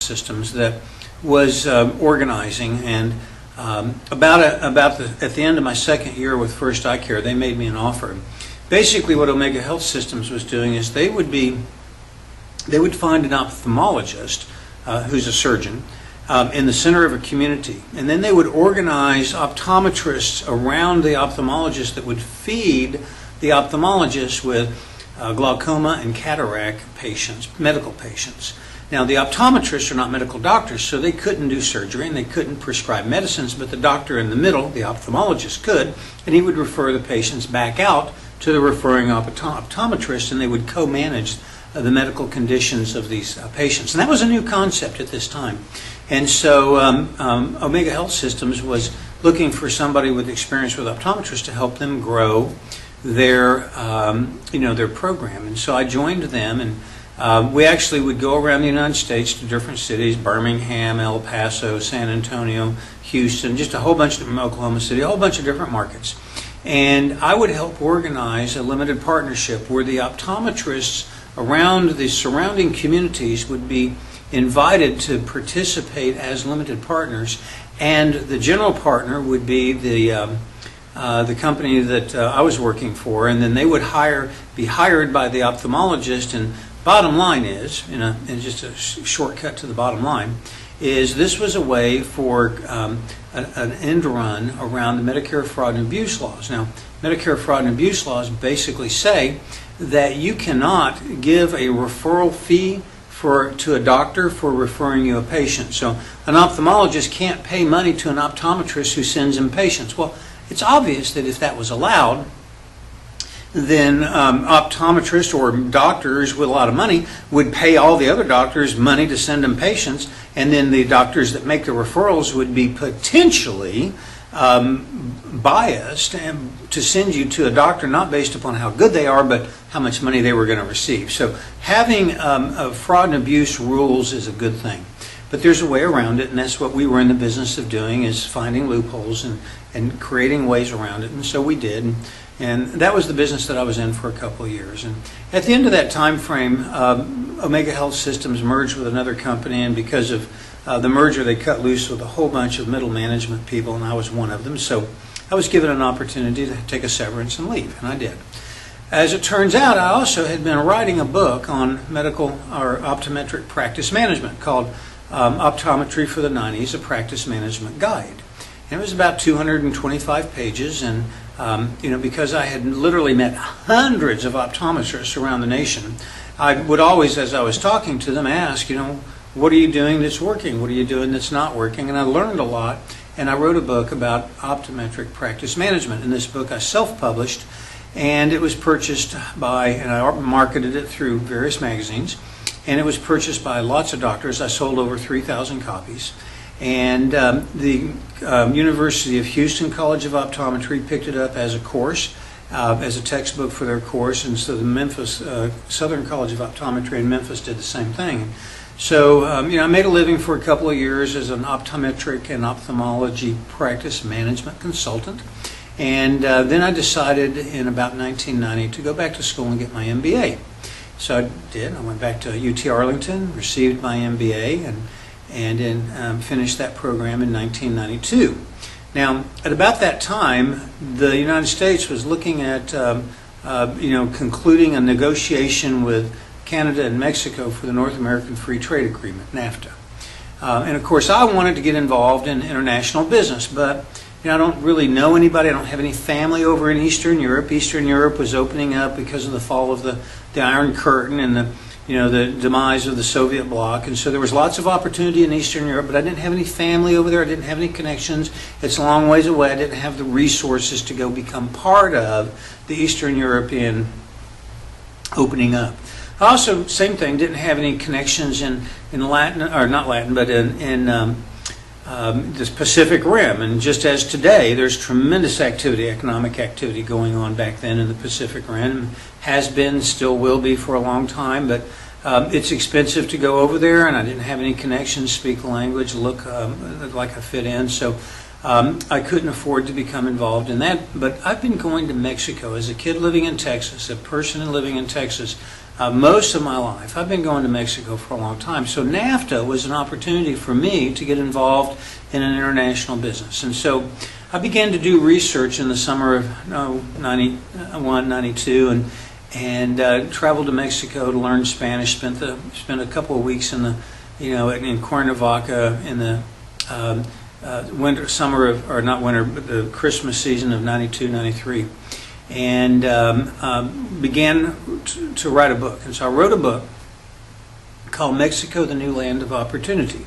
Systems that was organizing, and at the end of my second year with First Eye Care, they made me an offer. Basically, what Omega Health Systems was doing is they would find an ophthalmologist who's a surgeon in the center of a community, and then they would organize optometrists around the ophthalmologist that would feed the ophthalmologist with glaucoma and cataract patients, medical patients. Now, the optometrists are not medical doctors, so they couldn't do surgery and they couldn't prescribe medicines, but the doctor in the middle, the ophthalmologist, could, and he would refer the patients back out to the referring optometrist, and they would co-manage the medical conditions of these patients. And that was a new concept at this time. And so Omega Health Systems was looking for somebody with experience with optometrists to help them grow their program. And so I joined them, and we actually would go around the United States to different cities: Birmingham, El Paso, San Antonio, Houston, just a whole bunch of Oklahoma City, a whole bunch of different markets. And I would help organize a limited partnership where the optometrists around the surrounding communities would be invited to participate as limited partners, and the general partner would be the company that I was working for, and then they would be hired by the ophthalmologist. And bottom line is, and just a shortcut to the bottom line, is this was a way for an end run around the Medicare fraud and abuse laws. Now, Medicare fraud and abuse laws basically say that you cannot give a referral fee to a doctor for referring you a patient. So an ophthalmologist can't pay money to an optometrist who sends him patients. Well, it's obvious that if that was allowed, then optometrists or doctors with a lot of money would pay all the other doctors money to send them patients, and then the doctors that make the referrals would be potentially biased to send you to a doctor not based upon how good they are, but how much money they were going to receive. So having fraud and abuse rules is a good thing. But there's a way around it, and that's what we were in the business of doing, is finding loopholes and creating ways around it. And so we did. And that was the business that I was in for a couple of years. And at the end of that time frame, Omega Health Systems merged with another company, and because of the merger, they cut loose with a whole bunch of middle management people, and I was one of them. So I was given an opportunity to take a severance and leave, and I did. As it turns out, I also had been writing a book on medical or optometric practice management called Optometry for the 90s, a Practice Management Guide. And it was about 225 pages, and because I had literally met hundreds of optometrists around the nation, I would always, as I was talking to them, ask, what are you doing that's working? What are you doing that's not working? And I learned a lot, and I wrote a book about optometric practice management. In this book, I self-published, and it was purchased by, and I marketed it through various magazines, and it was purchased by lots of doctors. I sold over 3,000 copies. And the University of Houston College of Optometry picked it up as a course, as a textbook for their course, and so the Memphis Southern College of Optometry in Memphis did the same thing. So I made a living for a couple of years as an optometric and ophthalmology practice management consultant, and then I decided in about 1990 to go back to school and get my MBA. So I did. I went back to UT Arlington, received my MBA, and then finished that program in 1992. Now, at about that time, the United States was looking at concluding a negotiation with Canada and Mexico for the North American Free Trade Agreement, NAFTA. And of course, I wanted to get involved in international business, but I don't really know anybody. I don't have any family over in Eastern Europe. Eastern Europe was opening up because of the fall of the Iron Curtain and the demise of the Soviet bloc, and so there was lots of opportunity in Eastern Europe, but I didn't have any family over there. I didn't have any connections. It's a long ways away. I didn't have the resources to go become part of the Eastern European opening up. I also, same thing, didn't have any connections in Latin, or not Latin, but in the Pacific Rim. And just as today, there's tremendous activity, economic activity going on back then in the Pacific Rim. Has been, still will be for a long time, but it's expensive to go over there, and I didn't have any connections, speak the language, look like I fit in, so I couldn't afford to become involved in that. But I've been going to Mexico as a kid living in Texas, a person living in Texas. most of my life. I've been going to Mexico for a long time. So NAFTA was an opportunity for me to get involved in an international business. And so I began to do research in the summer of 91, 92, and traveled to Mexico to learn Spanish. Spent a couple of weeks in in Cuernavaca in the the Christmas season of 92, 93. And began to write a book. And so I wrote a book called Mexico, the New Land of Opportunity.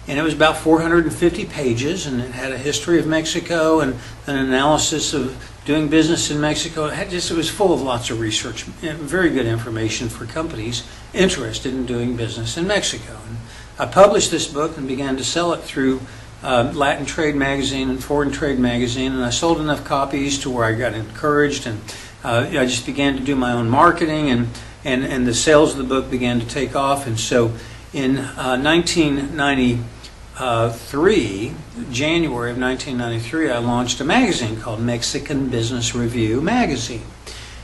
And it was about 450 pages, and it had a history of Mexico and an analysis of doing business in Mexico. It was full of lots of research and very good information for companies interested in doing business in Mexico. And I published this book and began to sell it through Latin Trade Magazine and Foreign Trade Magazine, and I sold enough copies to where I got encouraged, and I just began to do my own marketing, and the sales of the book began to take off. And so in 1993, January of 1993, I launched a magazine called Mexican Business Review Magazine.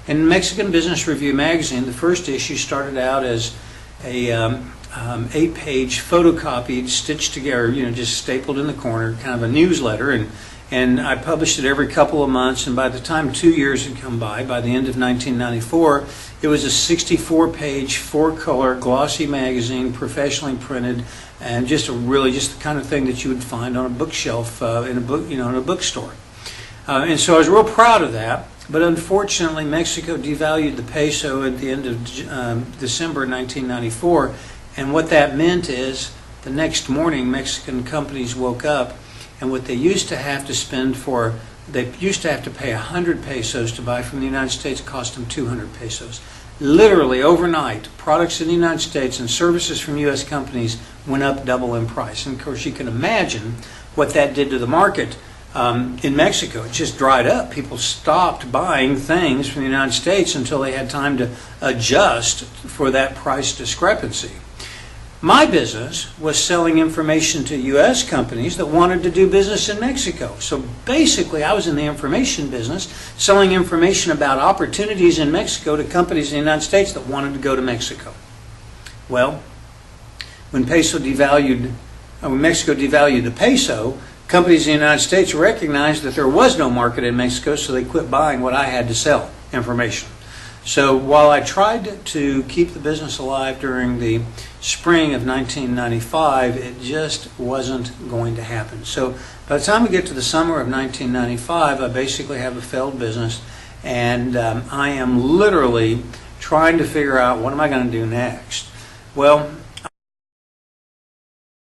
And Mexican Business Review Magazine, the first issue started out as a 8-page photocopied, stitched together, just stapled in the corner, kind of a newsletter, and I published it every couple of months. And by the time 2 years had come by the end of 1994, it was a 64-page, 4-color, glossy magazine, professionally printed, and just the kind of thing that you would find on a bookshelf in a bookstore. And so I was real proud of that. But unfortunately, Mexico devalued the peso at the end of December 1994. And what that meant is the next morning Mexican companies woke up, and what they used to have to pay 100 pesos to buy from the United States cost them 200 pesos. Literally overnight, products in the United States and services from U.S. companies went up double in price. And of course you can imagine what that did to the market in Mexico. It just dried up. People stopped buying things from the United States until they had time to adjust for that price discrepancy. My business was selling information to U.S. companies that wanted to do business in Mexico. So basically, I was in the information business, selling information about opportunities in Mexico to companies in the United States that wanted to go to Mexico. Well, when Mexico devalued the peso, companies in the United States recognized that there was no market in Mexico, so they quit buying what I had to sell, information. So while I tried to keep the business alive during the spring of 1995, it just wasn't going to happen. So by the time we get to the summer of 1995, I basically have a failed business, and I am literally trying to figure out what am I going to do next. Well,